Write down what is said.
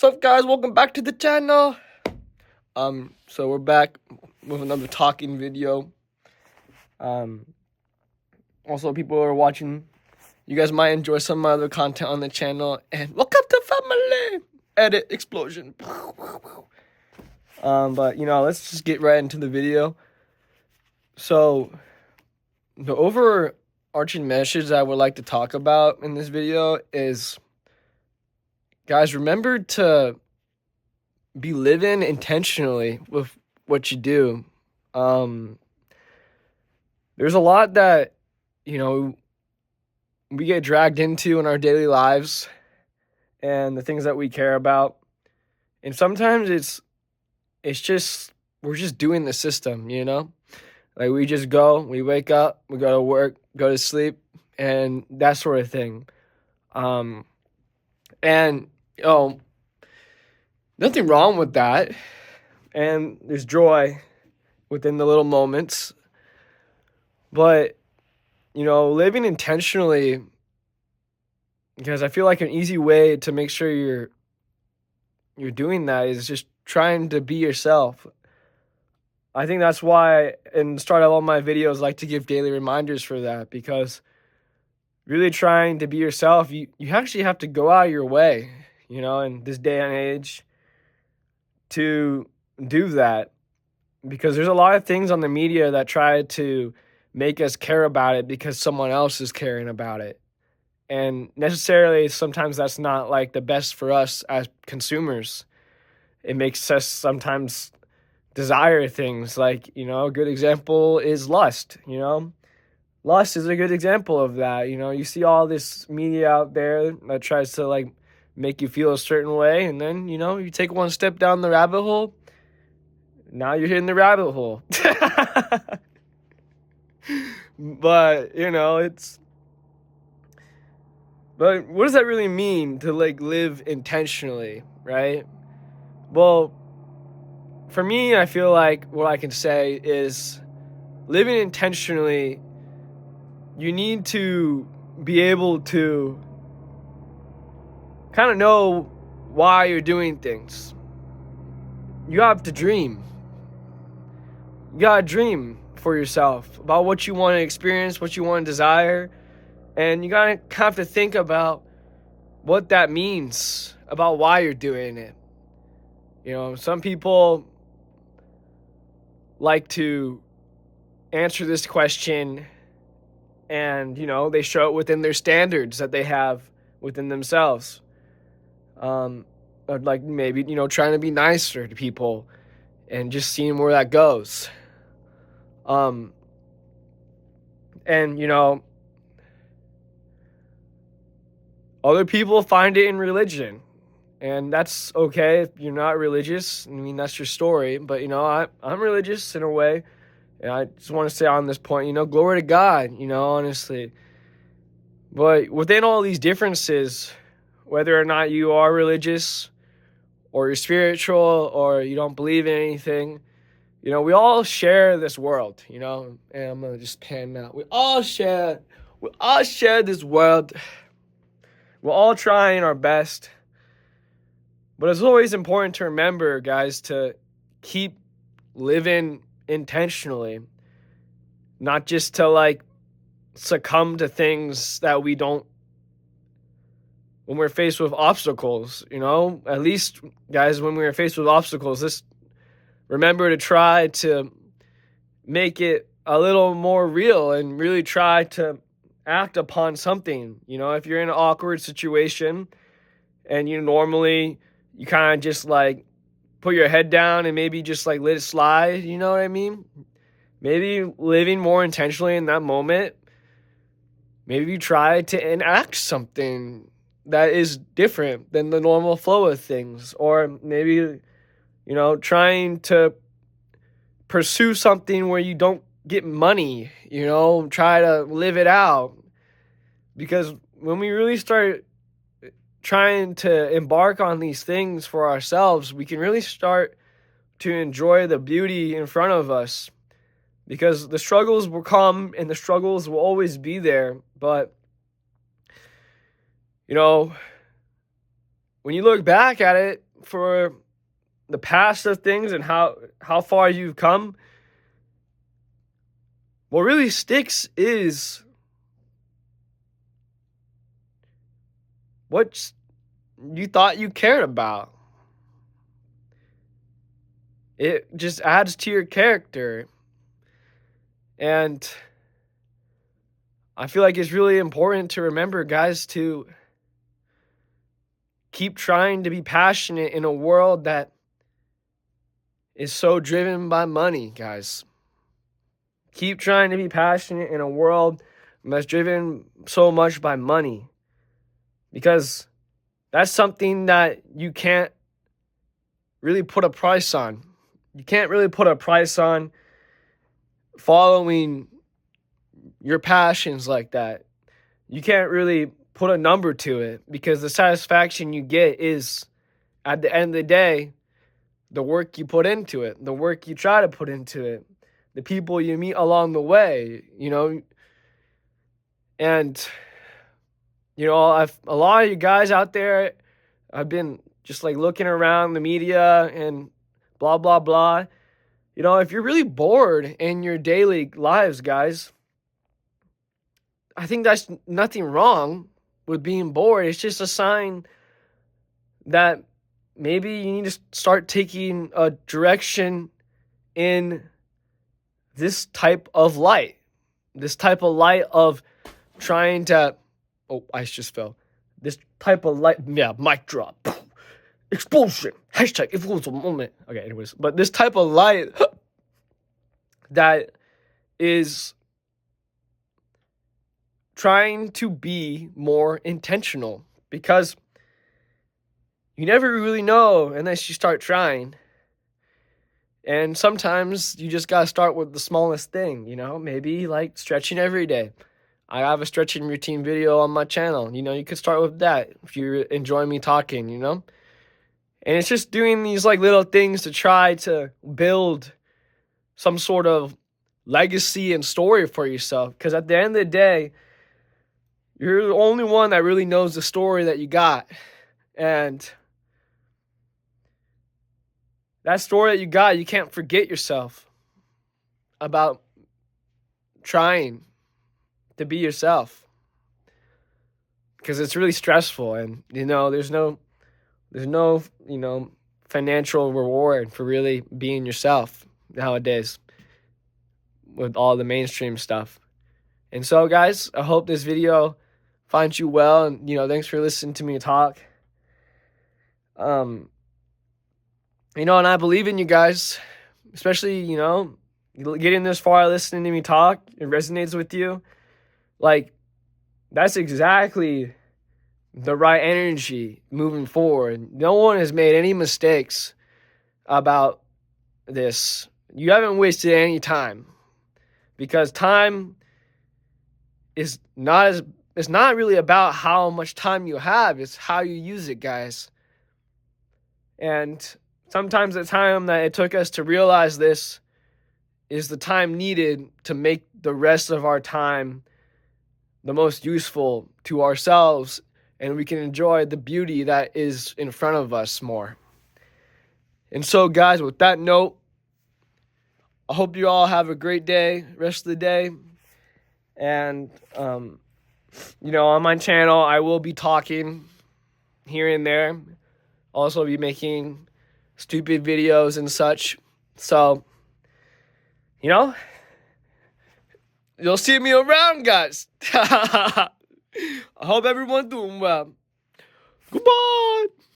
What's up, guys? Welcome back to the channel. So we're back with another talking video. Also, people who are watching, you guys might enjoy some of my other content on the channel. And welcome to family. Edit explosion. But let's just get right into the video. So, the overarching message that I would like to talk about in this video is, guys, remember to be living intentionally with what you do. There's a lot that, we get dragged into in our daily lives and the things that we care about. And sometimes it's just, we're just doing the system, Like we just go, we wake up, we go to work, go to sleep, and that sort of thing. And nothing wrong with that. And there's joy within the little moments. But, living intentionally, because I feel like an easy way to make sure you're doing that is just trying to be yourself. I think that's why in the start of all my videos, I like to give daily reminders for that, because really trying to be yourself, you actually have to go out of your way, in this day and age to do that, because there's a lot of things on the media that try to make us care about it because someone else is caring about it. And necessarily, sometimes that's not like the best for us as consumers. It makes us sometimes desire things like, a good example is lust, Lust is a good example of that. You see all this media out there that tries to like make you feel a certain way. And then, you take one step down the rabbit hole. Now you're hitting the rabbit hole. But, but what does that really mean to like live intentionally, right? Well, for me, I feel like what I can say is living intentionally, you need to be able to kind of know why you're doing things. You have to dream. You gotta dream for yourself about what you want to experience, what you want to desire. And you gotta have to think about what that means, about why you're doing it. Some people like to answer this question and, they show it within their standards that they have within themselves. Like maybe, trying to be nicer to people and just seeing where that goes. And, other people find it in religion. And that's okay if you're not religious. I mean, that's your story. But, I'm religious in a way. And I just want to say on this point, glory to God, honestly. But within all these differences, whether or not you are religious or you're spiritual or you don't believe in anything, we all share this world, and I'm going to just pan out. We all share this world. We're all trying our best. But it's always important to remember, guys, to keep living intentionally, not just to like succumb to things that we don't when we're faced with obstacles. At least, guys, when we're faced with obstacles, just remember to try to make it a little more real and really try to act upon something. If you're in an awkward situation and normally you kind of just like put your head down and maybe just like let it slide, you know what I mean? Maybe living more intentionally in that moment, maybe you try to enact something that is different than the normal flow of things. Or maybe, trying to pursue something where you don't get money, try to live it out. Because when we really start trying to embark on these things for ourselves, we can really start to enjoy the beauty in front of us. Because the struggles will come and the struggles will always be there. But, when you look back at it, for the past of things and how far you've come, what really sticks is what you thought you cared about. It just adds to your character. And I feel like it's really important to remember, guys, to keep trying to be passionate in a world that is so driven by money, guys. Keep trying to be passionate in a world that's driven so much by money. Because that's something that you can't really put a price on. You can't really put a price on following your passions like that. You can't really put a number to it, because the satisfaction you get is, at the end of the day, the work you put into it, the work you try to put into it, the people you meet along the way, you know. And, you know, a lot of you guys out there, I've been just like looking around the media and blah, blah, blah. You know, if you're really bored in your daily lives, guys, I think that's nothing wrong with being bored. It's just a sign that maybe you need to start taking a direction in this type of light. This type of light of trying to... Oh, ice just fell. This type of light... Yeah, mic drop. Explosion. Hashtag if it was a moment. Okay, anyways. But this type of light that is trying to be more intentional, because you never really know unless you start trying. And sometimes you just gotta start with the smallest thing, you know, maybe like stretching every day. I have a stretching routine video on my channel. You know, you could start with that if you enjoy me talking, you know. And it's just doing these like little things to try to build some sort of legacy and story for yourself. Because at the end of the day, you're the only one that really knows the story that you got. And that story that you got, you can't forget yourself about trying to be yourself. Because it's really stressful, and you know, there's no, you know, financial reward for really being yourself nowadays with all the mainstream stuff. And so, guys, I hope this video finds you well, and you know, thanks for listening to me talk. You know, and I believe in you guys, especially, you know, getting this far, listening to me talk, it resonates with you. Like, that's exactly the right energy moving forward. No one has made any mistakes about this. You haven't wasted any time, because time is not it's not really about how much time you have. It's how you use it, guys. And sometimes the time that it took us to realize this is the time needed to make the rest of our time the most useful to ourselves, and we can enjoy the beauty that is in front of us more. And so, guys, with that note, I hope you all have a great day, rest of the day. And, you know, on my channel, I will be talking here and there. Also be making stupid videos and such. So, you know, you'll see me around, guys. I hope everyone's doing well. Goodbye.